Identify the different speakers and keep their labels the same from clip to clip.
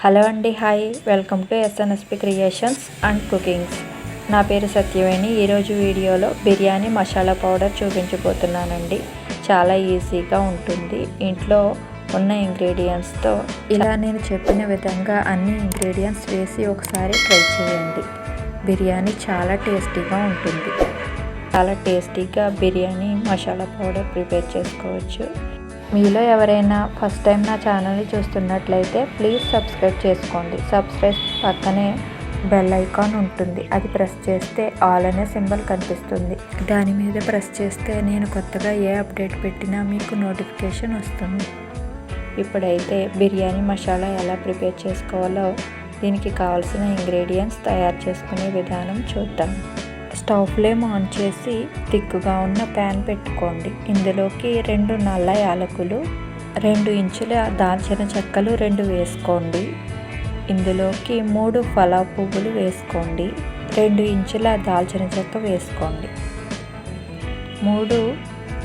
Speaker 1: Hello అండి, hi, welcome to ఎస్ఎన్ఎస్పి creations and cookings. నా పేరు సత్యవేణి. ఈరోజు వీడియోలో బిర్యానీ మసాలా పౌడర్ చూపించబోతున్నానండి. చాలా ఈజీగా ఉంటుంది. ఇంట్లో ఉన్న ఇంగ్రీడియంట్స్తో ఇలా నేను చెప్పిన విధంగా అన్ని ఇంగ్రీడియంట్స్ వేసి ఒకసారి ట్రై చేయండి. బిర్యానీ చాలా టేస్టీగా ఉంటుంది. చాలా టేస్టీగా బిర్యానీ మసాలా పౌడర్ ప్రిపేర్ చేసుకోవచ్చు. మీలో ఎవరైనా ఫస్ట్ టైం నా ఛానల్ని చూస్తున్నట్లయితే ప్లీజ్ సబ్స్క్రైబ్ చేసుకోండి. సబ్స్క్రైబ్ పక్కనే బెల్ ఐకాన్ ఉంటుంది. అది ప్రెస్ చేస్తే ఆల్ అనే సింబల్ కనిపిస్తుంది. దాని మీద ప్రెస్ చేస్తే నేను కొత్తగా ఏ అప్డేట్ పెట్టినా మీకు నోటిఫికేషన్ వస్తుంది. ఇప్పుడైతే బిర్యానీ మసాలా ఎలా ప్రిపేర్ చేసుకోవాలో, దీనికి కావాల్సిన ఇంగ్రీడియంట్స్ తయారు చేసుకునే విధానం చూద్దాం. స్టవ్ ఫ్లేమ్ ఆన్ చేసి తిక్కుగా ఉన్న ప్యాన్ పెట్టుకోండి. ఇందులోకి 2 నల్ల యాలకులు, 2 ఇంచుల దాల్చిన చెక్కలు 2 వేసుకోండి. ఇందులోకి 3 పలావ్ పువ్వులు వేసుకోండి. 2 ఇంచుల దాల్చిన చెక్క వేసుకోండి.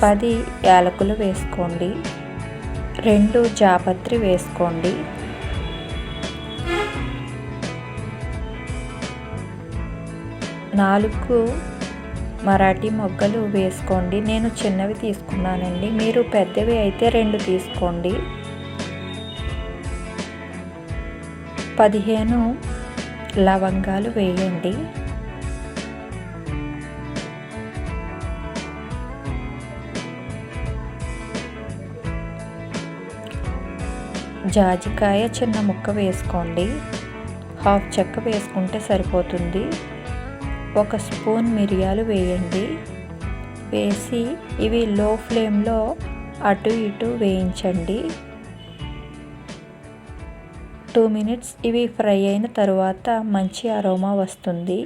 Speaker 1: 10 యాలకులు వేసుకోండి. 2 జాపత్రి వేసుకోండి. 4 మరాఠీ మొగ్గలు వేసుకోండి. నేను చిన్నవి తీసుకున్నానండి. మీరు పెద్దవి అయితే 2 తీసుకోండి. 15 లవంగాలు వేయండి. జాజికాయ చిన్న ముక్క వేసుకోండి. 1/2 చెక్క వేసుకుంటే సరిపోతుంది. 1 స్పూన్ మిరియాలు వేయండి. వేసి ఇవి లో ఫ్లేమ్లో అటు ఇటు వేయించండి. 2 మినిట్స్ ఇవి ఫ్రై అయిన తర్వాత మంచి అరోమా వస్తుంది.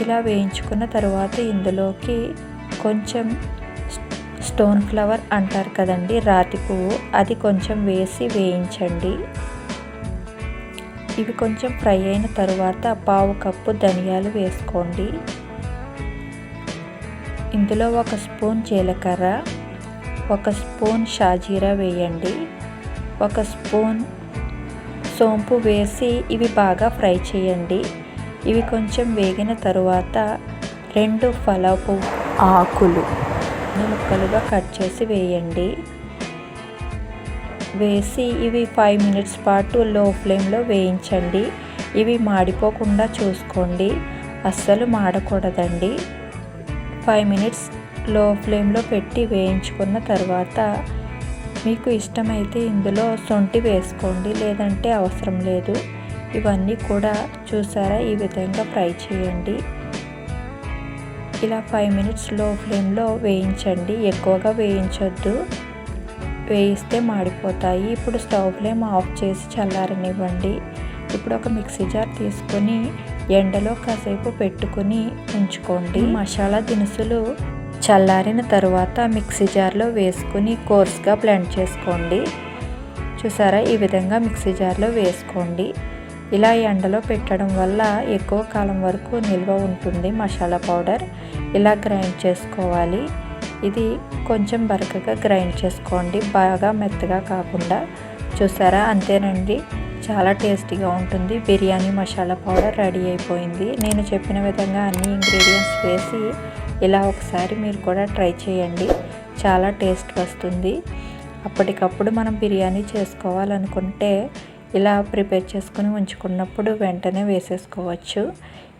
Speaker 1: ఇలా వేయించుకున్న తర్వాత ఇందులోకి కొంచెం స్టోన్ ఫ్లవర్ అంటారు కదండి, రాతి పువ్వు, అది కొంచెం వేసి వేయించండి. ఇవి కొంచెం ఫ్రై అయిన తర్వాత 1/2 కప్పు ధనియాలు వేసుకోండి. ఇందులో 1 స్పూన్ జీలకర్ర, 1 స్పూన్ షాజీరా వేయండి. 1 స్పూన్ సోంపు వేసి ఇవి బాగా ఫ్రై చేయండి. ఇవి కొంచెం వేగిన తరువాత 2 పలావ్ పువ్వు ఆకులు ముక్కలుగా కట్ చేసి వేయండి. వేసి ఇవి 5 మినిట్స్ పాటు లో ఫ్లేమ్లో వేయించండి. ఇవి మాడిపోకుండా చూసుకోండి, అస్సలు మాడకూడదండి. 5 మినిట్స్ లో ఫ్లేమ్లో పెట్టి వేయించుకున్న తర్వాత మీకు ఇష్టమైతే ఇందులో శొంఠి వేసుకోండి, లేదంటే అవసరం లేదు. ఇవన్నీ కూడా చూసారా, ఈ విధంగా ఫ్రై చేయండి. ఇలా 5 మినిట్స్ లో ఫ్లేమ్లో వేయించండి. ఎక్కువగా వేయించొద్దు, వేయిస్తే మాడిపోతాయి. ఇప్పుడు స్టవ్ ఫ్లేమ్ ఆఫ్ చేసి చల్లారనివ్వండి. ఇప్పుడు ఒక మిక్సీ జార్ తీసుకొని ఎండలో కాసేపు పెట్టుకుని ఉంచుకోండి. మసాలా దినుసులు చల్లారిన తర్వాత మిక్సీ జార్లో వేసుకుని కోర్స్గా బ్లెండ్ చేసుకోండి. చూసారా, ఈ విధంగా మిక్సీ జార్లో వేసుకోండి. ఇలా ఎండలో పెట్టడం వల్ల ఎక్కువ కాలం వరకు నిల్వ ఉంటుంది మసాలా పౌడర్. ఇలా గ్రైండ్ చేసుకోవాలి. ఇది కొంచెం బరకగా గ్రైండ్ చేసుకోండి, బాగా మెత్తగా కాకుండా. చూసారా, అంతేనండి, చాలా టేస్టీగా ఉంటుంది. బిర్యానీ మసాలా పౌడర్ రెడీ అయిపోయింది. నేను చెప్పిన విధంగా అన్ని ఇంగ్రీడియంట్స్ వేసి ఇలా ఒకసారి మీరు కూడా ట్రై చేయండి. చాలా టేస్ట్ వస్తుంది. అప్పటికప్పుడు మనం బిర్యానీ చేసుకోవాలనుకుంటే ఇలా ప్రిపేర్ చేసుకుని ఉంచుకున్నప్పుడు వెంటనే వేసేసుకోవచ్చు.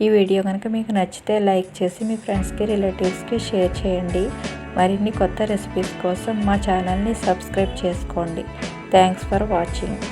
Speaker 1: ఈ వీడియో కనుక మీకు నచ్చితే లైక్ చేసి మీ ఫ్రెండ్స్కి, రిలేటివ్స్కి షేర్ చేయండి. మరిన్ని కొత్త రెసిపీస్ కోసం మా ఛానల్ని సబ్స్క్రైబ్ చేసుకోండి. Thanks for watching.